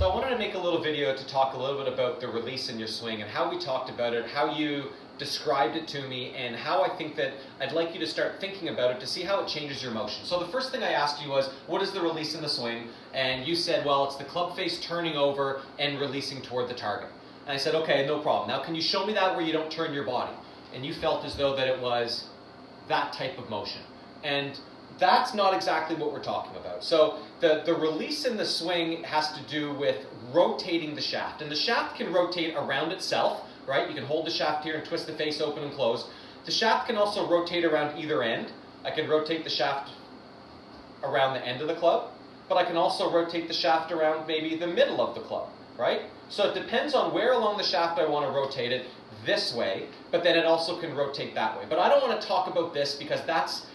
So I wanted to make a little video to talk a little bit about the release in your swing and how we talked about it, how you described it to me, and how I think that I'd like you to start thinking about it to see how it changes your motion. So the first thing I asked you was, what is the release in the swing? And you said, well, it's the club face turning over and releasing toward the target. And I said, okay, no problem. Now can you show me that where you don't turn your body? And you felt as though that it was that type of motion. And that's not exactly what we're talking about. So the release in the swing has to do with rotating the shaft. And the shaft can rotate around itself, right? You can hold the shaft here and twist the face open and close. The shaft can also rotate around either end. I can rotate the shaft around the end of the club, but I can also rotate the shaft around maybe the middle of the club, right? So it depends on where along the shaft I want to rotate it this way, but then it also can rotate that way. But I don't want to talk about this because that's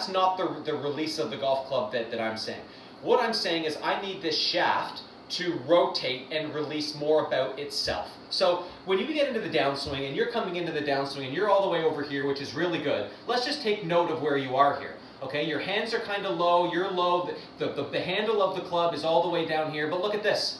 not the release of the golf club that I'm saying. What I'm saying is I need this shaft to rotate and release more about itself. So when you get into the downswing and you're coming into the downswing and you're all the way over here, which is really good, let's just take note of where you are here. Okay, your hands are kind of low, you're low, the handle of the club is all the way down here, but look at this.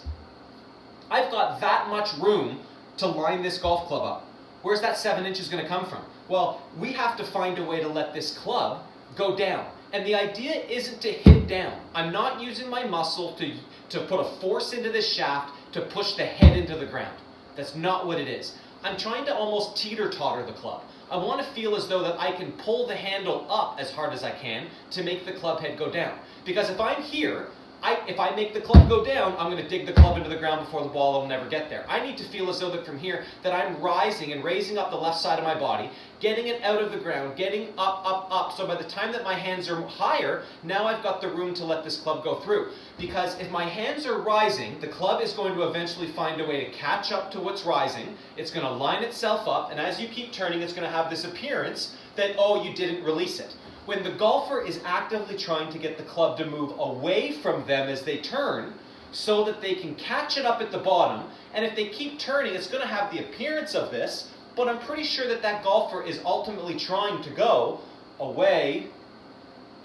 I've got that much room to line this golf club up. Where's that 7 inches going to come from? Well, we have to find a way to let this club go down. And the idea isn't to hit down. I'm not using my muscle to put a force into this shaft to push the head into the ground. That's not what it is. I'm trying to almost teeter-totter the club. I want to feel as though that I can pull the handle up as hard as I can to make the club head go down. Because if I'm here, if I make the club go down, I'm going to dig the club into the ground before the ball will never get there. I need to feel as though that from here, that I'm rising and raising up the left side of my body, getting it out of the ground, getting up, up, up. So by the time that my hands are higher, now I've got the room to let this club go through. Because if my hands are rising, the club is going to eventually find a way to catch up to what's rising. It's going to line itself up, and as you keep turning, it's going to have this appearance that, oh, you didn't release it. When the golfer is actively trying to get the club to move away from them as they turn so that they can catch it up at the bottom, and if they keep turning, it's going to have the appearance of this, but I'm pretty sure that that golfer is ultimately trying to go away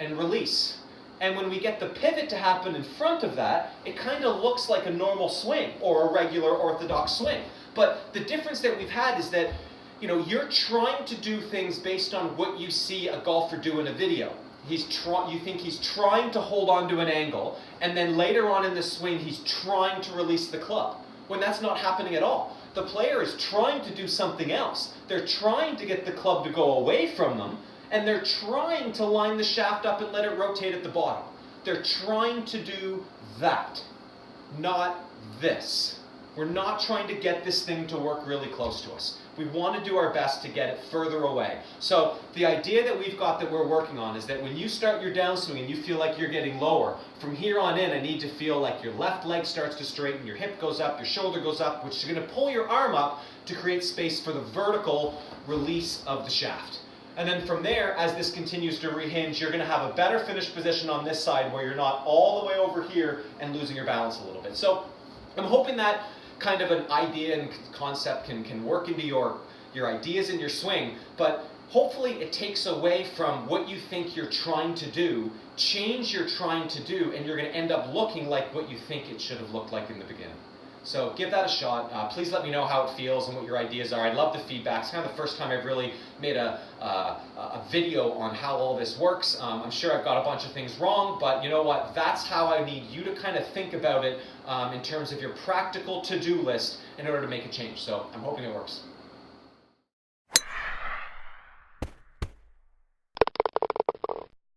and release. And when we get the pivot to happen in front of that, it kind of looks like a normal swing or a regular orthodox swing. But the difference that we've had is that you're trying to do things based on what you see a golfer do in a video. You think he's trying to hold on to an angle, and then later on in the swing, he's trying to release the club, when that's not happening at all. The player is trying to do something else. They're trying to get the club to go away from them, and they're trying to line the shaft up and let it rotate at the bottom. They're trying to do that, not this. We're not trying to get this thing to work really close to us. We want to do our best to get it further away. So the idea that we've got that we're working on is that when you start your downswing and you feel like you're getting lower, from here on in I need to feel like your left leg starts to straighten, your hip goes up, your shoulder goes up, which is going to pull your arm up to create space for the vertical release of the shaft. And then from there, as this continues to rehinge, you're going to have a better finished position on this side where you're not all the way over here and losing your balance a little bit. So I'm hoping that kind of an idea and concept can work into your ideas in your swing, but hopefully it takes away from what you think you're trying to do, change you're trying to do, and you're going to end up looking like what you think it should have looked like in the beginning. So give that a shot. Please let me know how it feels and what your ideas are. I'd love the feedback. It's kind of the first time I've really made a video on how all this works. I'm sure I've got a bunch of things wrong, but you know what? That's how I need you to kind of think about it in terms of your practical to-do list in order to make a change. So I'm hoping it works.